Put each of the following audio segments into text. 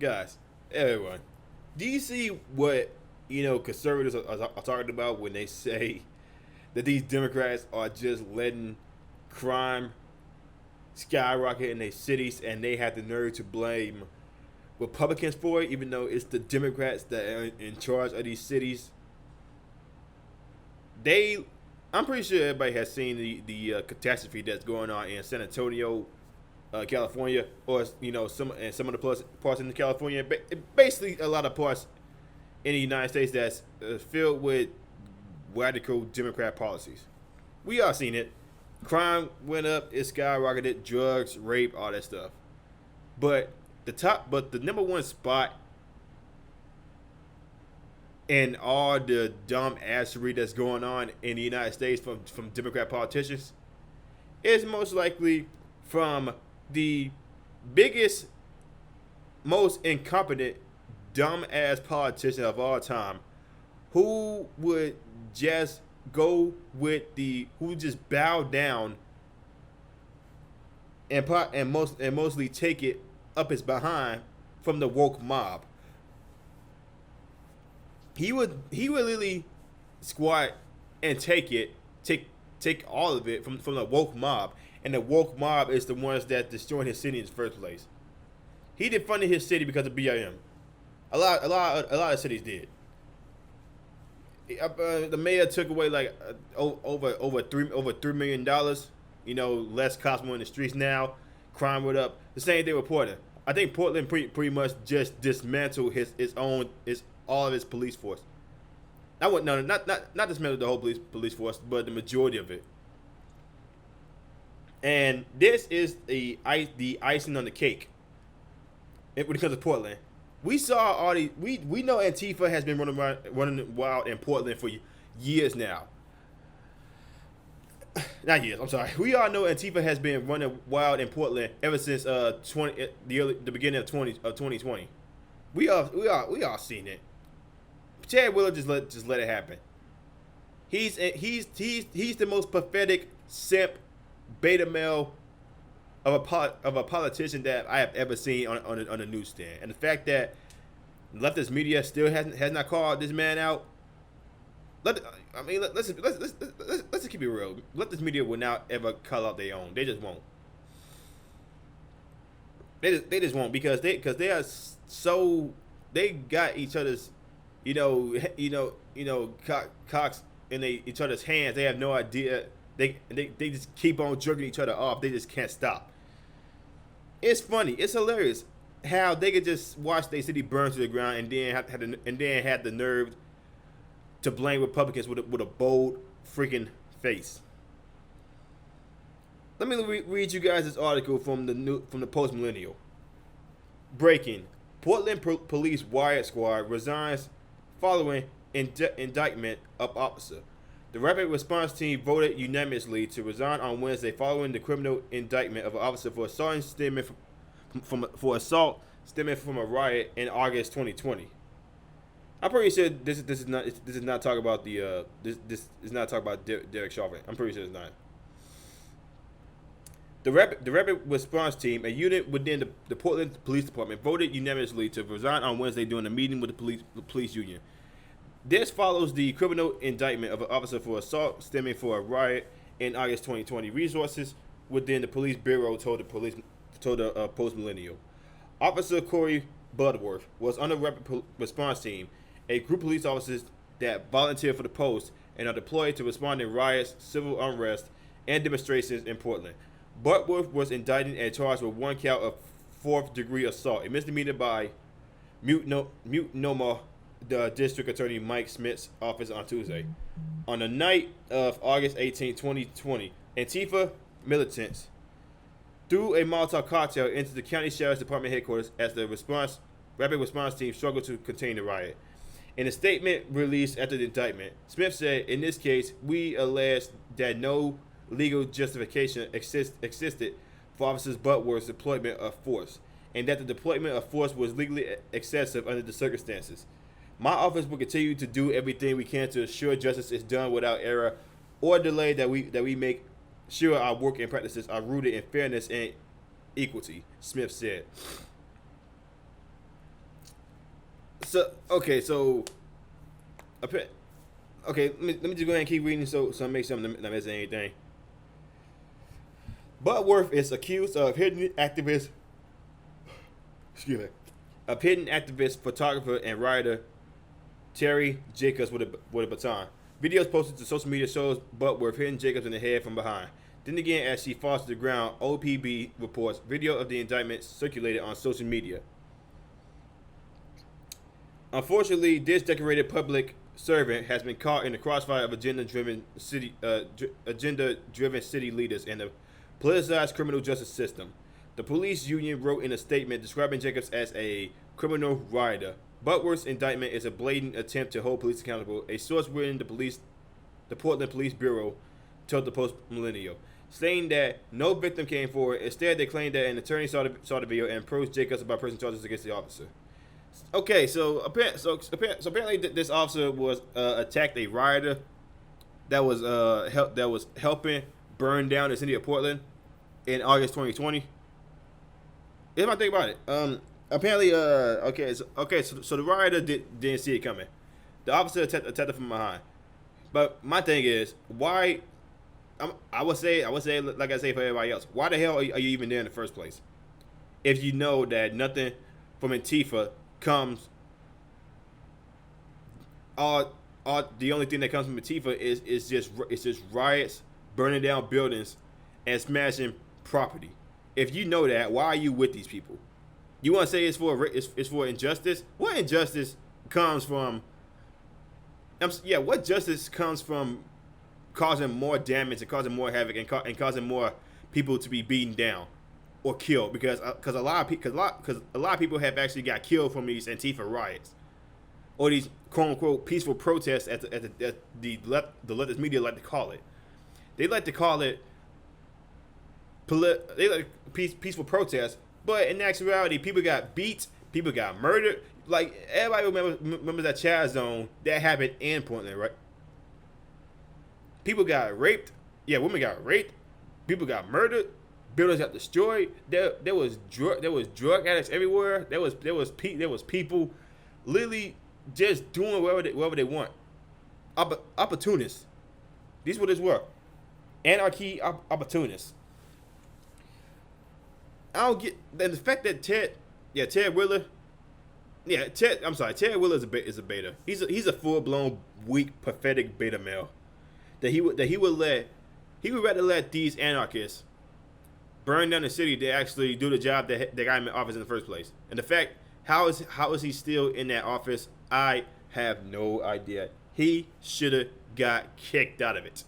Guys, everyone, do you see what conservatives are talking about when they say that these Democrats are just letting crime skyrocket in their cities and they have the nerve to blame Republicans for it, even though it's the Democrats that are in charge of these cities? They, I'm pretty sure everybody has seen the catastrophe that's going on in San Antonio, California, or some of the parts in California, basically a lot of parts in the United States that's filled with radical Democrat policies. We all seen it. Crime went up, it skyrocketed, drugs, rape, all that stuff. But the number one spot in all the dumb assery that's going on in the United States from Democrat politicians is most likely from the biggest, most incompetent, dumb ass politician of all time, who would just who just bow down and mostly take it up his behind from the woke mob. He would literally squat and take all of it from the woke mob, and the woke mob is the ones that destroyed his city in the first place. He defunded his city because of BIM. A lot of cities did. The mayor took away like over $3 million. Less cops in the streets now. Crime went up. The same thing with Portland. I think Portland pretty much just dismantled all of its police force. Not dismantled the whole police force, but the majority of it. And this is the icing on the cake. When it comes to Portland, we saw all these. We know Antifa has been running wild in Portland for years now. Not years. I'm sorry. We all know Antifa has been running wild in Portland ever since the beginning of 2020. We all seen it. Chad Wheeler just let it happen. He's the most pathetic simp beta male of a politician that I have ever seen on a newsstand. And the fact that leftist media still has not called this man out. Let's just keep it real. Leftist media will not ever call out their own. They just won't. They just won't because they are so they got each other's cocks in each other's hands. They have no idea. They just keep on jerking each other off. They just can't stop. It's funny. It's hilarious how they could just watch their city burn to the ground and then had the nerve to blame Republicans with a bold freaking face. Let me read you guys this article from the Post Millennial. Breaking: Portland Police Riot Squad resigns following indictment of officer. The Rapid Response Team voted unanimously to resign on Wednesday following the criminal indictment of an officer for assault stemming from a riot in August 2020. I'm pretty sure this is not talk about this is not talk about Derek Chauvin. I'm pretty sure it's not. The Rapid Response Team, a unit within the Portland Police Department, voted unanimously to resign on Wednesday during a meeting with the police union. This follows the criminal indictment of an officer for assault stemming from a riot in August 2020. Resources within the police bureau told the Post Millennial. Officer Corey Budworth was on the Rapid Response Team, a group of police officers that volunteer for the post and are deployed to respond to riots, civil unrest, and demonstrations in Portland. Budworth was indicted and charged with one count of fourth-degree assault, a misdemeanor by Multnomah, the District Attorney Mike Smith's office on Tuesday. On the night of August 18, 2020, Antifa militants threw a Molotov cocktail into the county sheriff's department headquarters as the rapid response team struggled to contain the riot. In a statement released after the indictment, Smith said, "In this case, we allege that no legal justification existed for Officer Budworth's deployment of force, and that the deployment of force was legally excessive under the circumstances. My office will continue to do everything we can to ensure justice is done without error or delay, that we make sure our work and practices are rooted in fairness and equity," Smith said. So okay, so okay, let me just go ahead and keep reading so I make sure I'm not missing anything. Butworth is accused of hidden activist, excuse me, of hidden activist, photographer, and writer Terry Jacobs with a baton. Videos posted to social media shows Butworth hitting Jacobs in the head from behind. Then again, as she falls to the ground, OPB reports video of the indictment circulated on social media. Unfortunately, this decorated public servant has been caught in the crossfire of agenda-driven city leaders and the politicized criminal justice system. The police union wrote in a statement describing Jacobs as a criminal rioter. Butworth's indictment is a blatant attempt to hold police accountable. A source within the Portland Police Bureau, told the Post Millennial, saying that no victim came forward. Instead, they claimed that an attorney saw the video and approached Jacobs about pressing charges against the officer. Okay, so apparently this officer was attacked a rioter that was helping burn down the city of Portland in August 2020. Here's my thing about it. Apparently, so the rioter didn't see it coming. The officer attacked her from behind. But my thing is, why? I would say, like I say for everybody else, why the hell are you even there in the first place? If you know that nothing from Antifa comes, the only thing that comes from Antifa is just riots, burning down buildings, and smashing property. If you know that, why are you with these people? You want to say it's for injustice? What injustice comes from? What justice comes from causing more damage and causing more havoc and causing more people to be beaten down or killed? Because a lot of people have actually got killed from these Antifa riots or these quote unquote peaceful protests at the leftist media like to call it. They like to call it peaceful protests, but in actuality, people got beat, people got murdered. Like everybody remembers that child zone that happened in Portland, right? People got raped. Yeah, women got raped. People got murdered. Buildings got destroyed. There was drug addicts everywhere. There was people literally just doing whatever they want. Opportunists. These were this were. Anarchy opportunists. I don't get the fact that Ted Willer. Yeah, Ted Willer is a beta. He's a full blown weak, pathetic beta male. That he would rather let these anarchists burn down the city to actually do the job that got him in office in the first place. And the fact how is he still in that office? I have no idea. He should have got kicked out of it.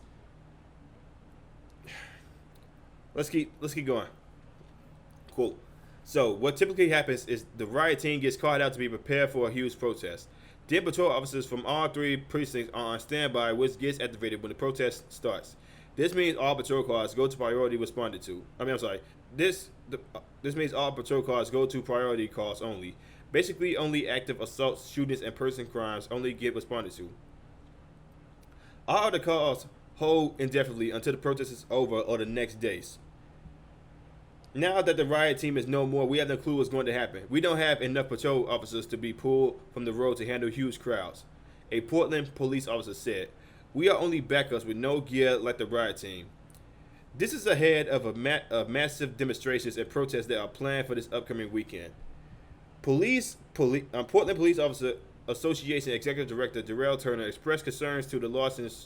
Let's keep going. Cool. So what typically happens is the riot team gets called out to be prepared for a huge protest. Then patrol officers from all three precincts are on standby, which gets activated when the protest starts. This means all patrol cars go to priority responded to. This means all patrol cars go to priority calls only. Basically, only active assaults, shootings, and person crimes only get responded to. All the calls hold indefinitely until the protest is over or the next days. Now that the riot team is no more, we have no clue what's going to happen. We don't have enough patrol officers to be pulled from the road to handle huge crowds. A Portland police officer said, "We are only backups with no gear like the riot team." This is ahead of massive demonstrations and protests that are planned for this upcoming weekend. Portland Police Officer Association Executive Director Darrell Turner expressed concerns to the Lars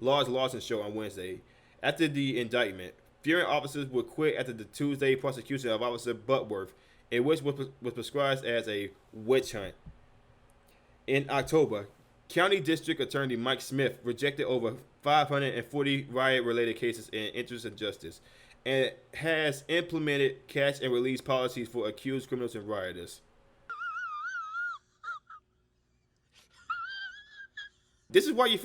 Larson show on Wednesday after the indictment, fearing officers would quit after the Tuesday prosecution of Officer Butworth, in which was prescribed as a witch hunt. In October, County District Attorney Mike Smith rejected over 540 riot-related cases in interest of justice and has implemented catch and release policies for accused criminals and rioters. This is why you're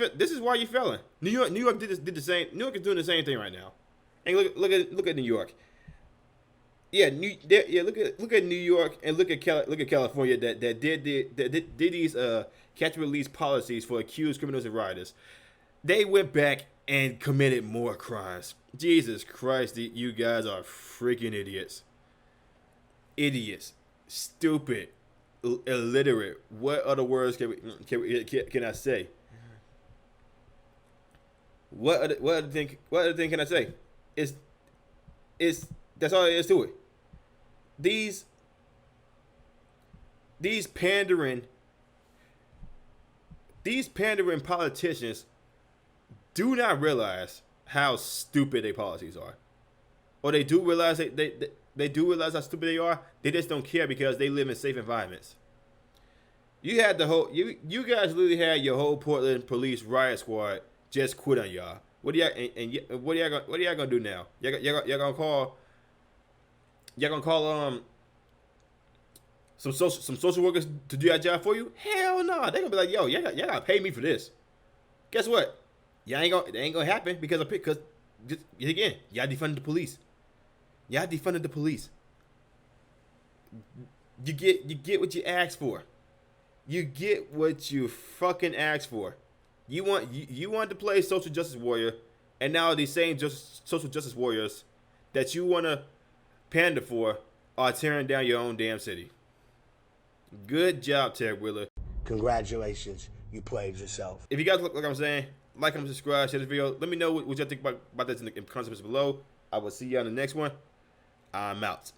failing. New York did the same. New York is doing the same thing right now. And look at New York. Yeah, look at New York and look at California that did these catch and release policies for accused criminals and rioters. They went back and committed more crimes. Jesus Christ, you guys are freaking idiots. Idiots. Stupid. illiterate. What other words can I say? What other thing can I say? It's that's all there is to it. These pandering politicians do not realize how stupid their policies are, or they do realize they do realize how stupid they are. They just don't care because they live in safe environments. You had the whole you guys literally had your whole Portland police riot squad just quit on y'all. What are y'all gonna do now? Y'all gonna call some social workers to do that job for you? Hell no. They gonna be like, yo, y'all gotta pay me for this. Guess what? It ain't gonna happen because again, y'all defunded the police. Y'all defunded the police. You get what you asked for. You get what you fucking asked for. You want to play social justice warrior, and now these same social justice warriors that you want to pander for are tearing down your own damn city. Good job, Ted Wheeler. Congratulations, you played yourself. If you guys look like I'm saying, like and subscribe, share this video. Let me know what y'all think about this in the comments below. I will see you on the next one. I'm out.